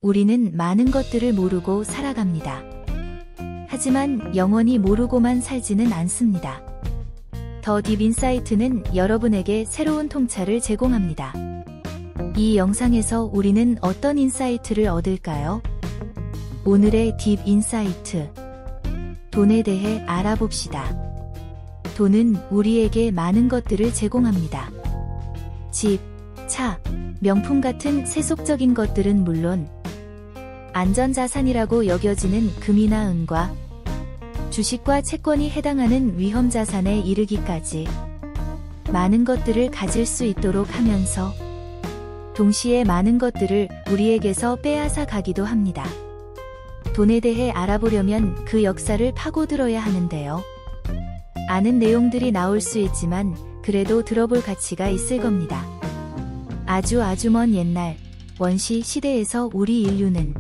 우리는 많은 것들을 모르고 살아갑니다. 하지만 영원히 모르고만 살지는 않습니다. 더 딥 인사이트는 여러분에게 새로운 통찰을 제공합니다. 이 영상에서 우리는 어떤 인사이트를 얻을까요? 오늘의 딥 인사이트. 돈에 대해 알아봅시다. 돈은 우리에게 많은 것들을 제공합니다. 집, 차, 명품 같은 세속적인 것들은 물론 안전자산이라고 여겨지는 금이나 은과 주식과 채권이 해당하는 위험자산에 이르기까지 많은 것들을 가질 수 있도록 하면서 동시에 많은 것들을 우리에게서 빼앗아 가기도 합니다. 돈에 대해 알아보려면 그 역사를 파고들어야 하는데요. 아는 내용들이 나올 수 있지만 그래도 들어볼 가치가 있을 겁니다. 아주 먼 옛날 원시 시대에서 우리 인류는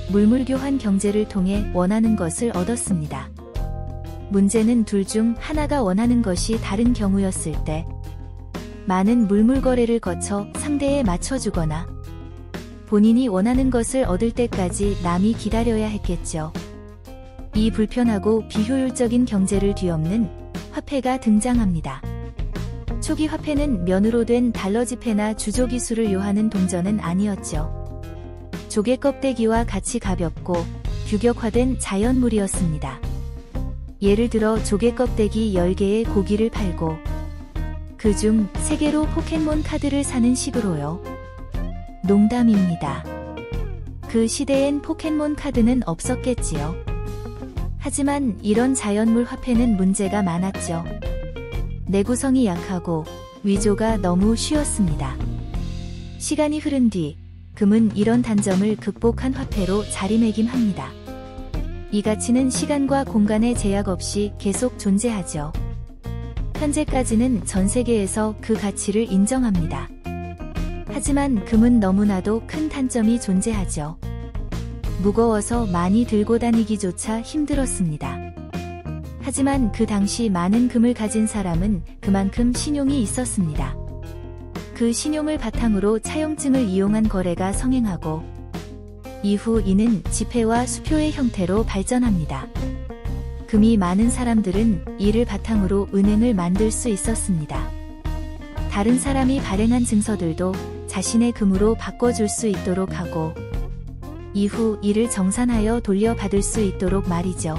물물교환 경제를 통해 원하는 것을 얻었습니다. 문제는 둘 중 하나가 원하는 것이 다른 경우였을 때 많은 물물거래를 거쳐 상대에 맞춰주거나 본인이 원하는 것을 얻을 때까지 남이 기다려야 했겠죠. 이 불편하고 비효율적인 경제를 뒤엎는 화폐가 등장합니다. 초기 화폐는 면으로 된 달러 지폐나 주조 기술을 요하는 동전은 아니었죠. 조개 껍데기와 같이 가볍고 규격화된 자연물이었습니다. 예를 들어 조개 껍데기 10개의 고기를 팔고 그중 3개로 포켓몬 카드를 사는 식으로요. 농담입니다. 그 시대엔 포켓몬 카드는 없었겠지요. 하지만 이런 자연물 화폐는 문제가 많았죠. 내구성이 약하고 위조가 너무 쉬웠습니다. 시간이 흐른 뒤 금은 이런 단점을 극복한 화폐로 자리매김합니다. 이 가치는 시간과 공간의 제약 없이 계속 존재하죠. 현재까지는 전 세계에서 그 가치를 인정합니다. 하지만 금은 너무나도 큰 단점이 존재하죠. 무거워서 많이 들고 다니기조차 힘들었습니다. 하지만 그 당시 많은 금을 가진 사람은 그만큼 신용이 있었습니다. 그 신용을 바탕으로 차용증을 이용한 거래가 성행하고 이후 이는 지폐와 수표의 형태로 발전합니다. 금이 많은 사람들은 이를 바탕으로 은행을 만들 수 있었습니다. 다른 사람이 발행한 증서들도 자신의 금으로 바꿔줄 수 있도록 하고 이후 이를 정산하여 돌려받을 수 있도록 말이죠.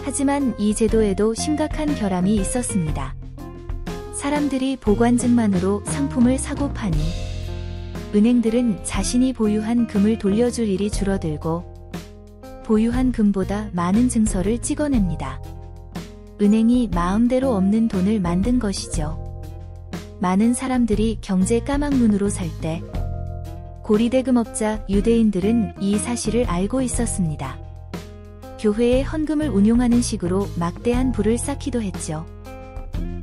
하지만 이 제도에도 심각한 결함이 있었습니다. 사람들이 보관증만으로 상품을 사고 파니 은행들은 자신이 보유한 금을 돌려줄 일이 줄어들고 보유한 금보다 많은 증서를 찍어냅니다. 은행이 마음대로 없는 돈을 만든 것이죠. 많은 사람들이 경제 까막눈으로 살 때 고리대금업자 유대인들은 이 사실을 알고 있었습니다. 교회에 헌금을 운용하는 식으로 막대한 부를 쌓기도 했죠.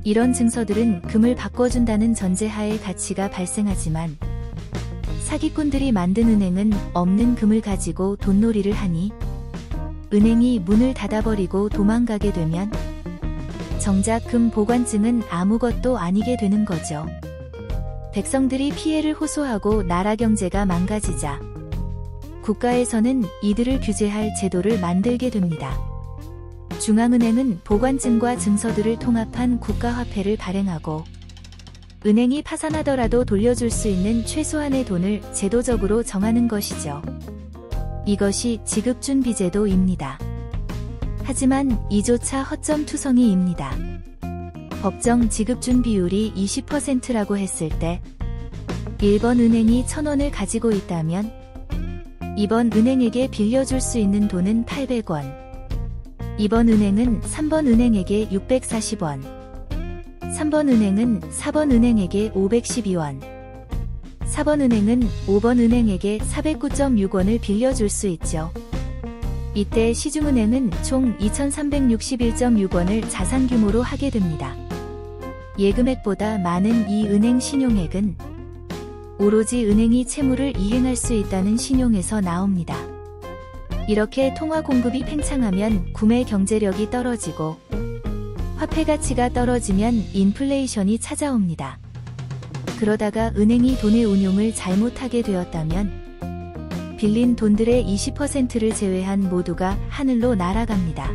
이런 증서들은 금을 바꿔준다는 전제하에 가치가 발생하지만 사기꾼들이 만든 은행은 없는 금을 가지고 돈놀이를 하니 은행이 문을 닫아버리고 도망가게 되면 정작 금 보관증은 아무것도 아니게 되는 거죠. 백성들이 피해를 호소하고 나라 경제가 망가지자 국가에서는 이들을 규제할 제도를 만들게 됩니다. 중앙은행은 보관증과 증서들을 통합한 국가화폐를 발행하고 은행이 파산하더라도 돌려줄 수 있는 최소한의 돈을 제도적으로 정하는 것이죠. 이것이 지급준비제도입니다. 하지만 이조차 허점투성이입니다. 법정 지급준 비율이 20%라고 했을 때 1번 은행이 1,000원을 가지고 있다면 2번 은행에게 빌려줄 수 있는 돈은 800원. 2번 은행은 3번 은행에게 640원. 3번 은행은 4번 은행에게 512원. 4번 은행은 5번 은행에게 409.6원을 빌려줄 수 있죠. 이때 시중은행은 총 2,361.6원을 자산 규모로 하게 됩니다. 예금액보다 많은 이 은행 신용액은 오로지 은행이 채무를 이행할 수 있다는 신용에서 나옵니다. 이렇게 통화 공급이 팽창하면 구매 경제력이 떨어지고 화폐 가치가 떨어지면 인플레이션이 찾아옵니다. 그러다가 은행이 돈의 운용을 잘못하게 되었다면 빌린 돈들의 20%를 제외한 모두가 하늘로 날아갑니다.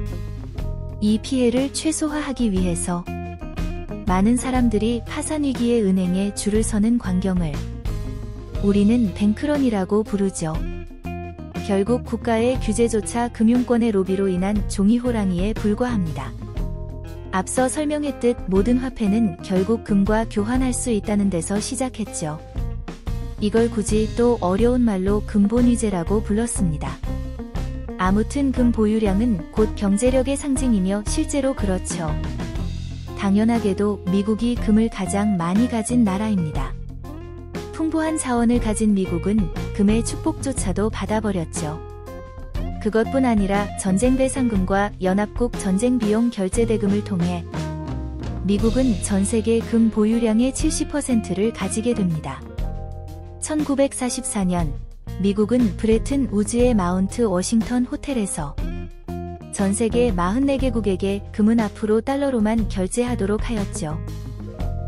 이 피해를 최소화하기 위해서 많은 사람들이 파산 위기의 은행에 줄을 서는 광경을 우리는 뱅크런이라고 부르죠. 결국 국가의 규제조차 금융권의 로비로 인한 종이호랑이에 불과합니다. 앞서 설명했듯 모든 화폐는 결국 금과 교환할 수 있다는 데서 시작했죠. 이걸 굳이 또 어려운 말로 금본위제라고 불렀습니다. 아무튼 금 보유량은 곧 경제력의 상징이며 실제로 그렇죠. 당연하게도 미국이 금을 가장 많이 가진 나라입니다. 풍부한 자원을 가진 미국은 금의 축복조차도 받아버렸죠. 그것뿐 아니라 전쟁 배상금과 연합국 전쟁 비용 결제 대금을 통해 미국은 전 세계 금 보유량의 70%를 가지게 됩니다. 1944년 미국은 브레튼 우즈의 마운트 워싱턴 호텔에서 전 세계 44개국에게 금은 앞으로 달러로만 결제하도록 하였죠.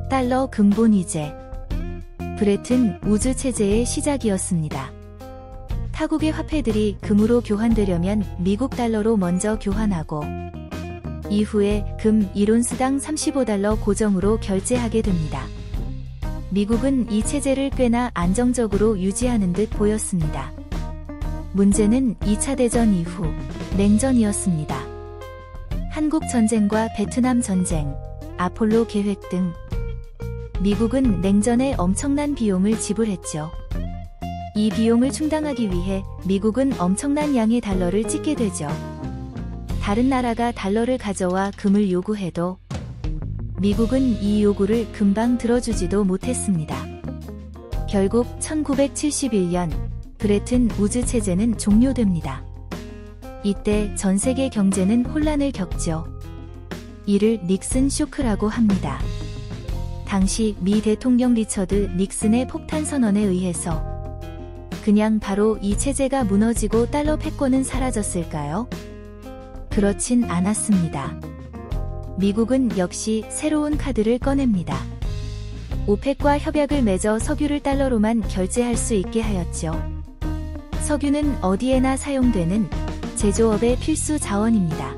달러 금본위제. 브레튼 우즈 체제의 시작이었습니다. 타국의 화폐들이 금으로 교환되려면 미국 달러로 먼저 교환하고 이후에 금 1온스당 35달러 고정으로 결제하게 됩니다. 미국은 이 체제를 꽤나 안정적으로 유지하는 듯 보였습니다. 문제는 2차 대전 이후 냉전이었습니다. 한국 전쟁과 베트남 전쟁, 아폴로 계획 등 미국은 냉전에 엄청난 비용을 지불했죠. 이 비용을 충당하기 위해 미국은 엄청난 양의 달러를 찍게 되죠. 다른 나라가 달러를 가져와 금을 요구해도 미국은 이 요구를 금방 들어주지도 못했습니다. 결국 1971년 브레튼 우즈 체제는 종료됩니다. 이때 전 세계 경제는 혼란을 겪죠. 이를 닉슨 쇼크라고 합니다. 당시 미 대통령 리처드 닉슨의 폭탄 선언에 의해서 그냥 바로 이 체제가 무너지고 달러 패권은 사라졌을까요? 그렇진 않았습니다. 미국은 역시 새로운 카드를 꺼냅니다. 오펙과 협약을 맺어 석유를 달러로만 결제할 수 있게 하였죠. 석유는 어디에나 사용되는 제조업의 필수 자원입니다.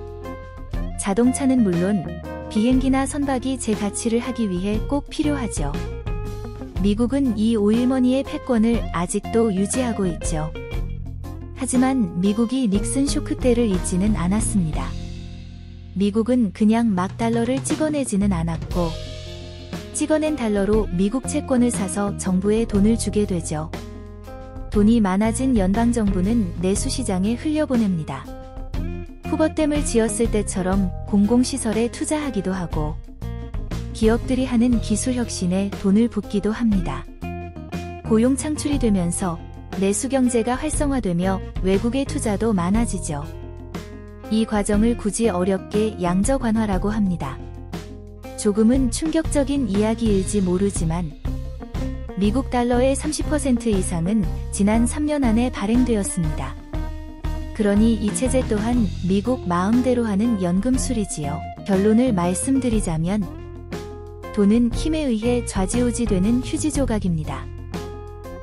자동차는 물론 비행기나 선박이 제 가치를 하기 위해 꼭 필요하죠. 미국은 이 오일머니의 패권을 아직도 유지하고 있죠. 하지만 미국이 닉슨 쇼크 때를 잊지는 않았습니다. 미국은 그냥 막 달러를 찍어내지는 않았고 찍어낸 달러로 미국 채권을 사서 정부에 돈을 주게 되죠. 돈이 많아진 연방정부는 내수시장에 흘려보냅니다. 후버댐을 지었을 때처럼 공공시설에 투자하기도 하고 기업들이 하는 기술혁신에 돈을 붓기도 합니다. 고용 창출이 되면서 내수경제가 활성화되며 외국의 투자도 많아지죠. 이 과정을 굳이 어렵게 양저관화라고 합니다. 조금은 충격적인 이야기일지 모르지만 미국 달러의 30% 이상은 지난 3년 안에 발행되었습니다. 그러니 이 체제 또한 미국 마음대로 하는 연금술이지요. 결론을 말씀드리자면 돈은 힘에 의해 좌지우지되는 휴지 조각입니다.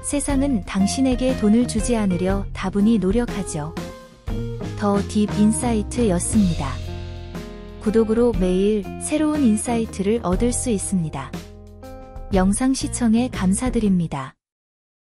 세상은 당신에게 돈을 주지 않으려 다분히 노력하죠. 더 딥 인사이트였습니다. 구독으로 매일 새로운 인사이트를 얻을 수 있습니다. 영상 시청에 감사드립니다.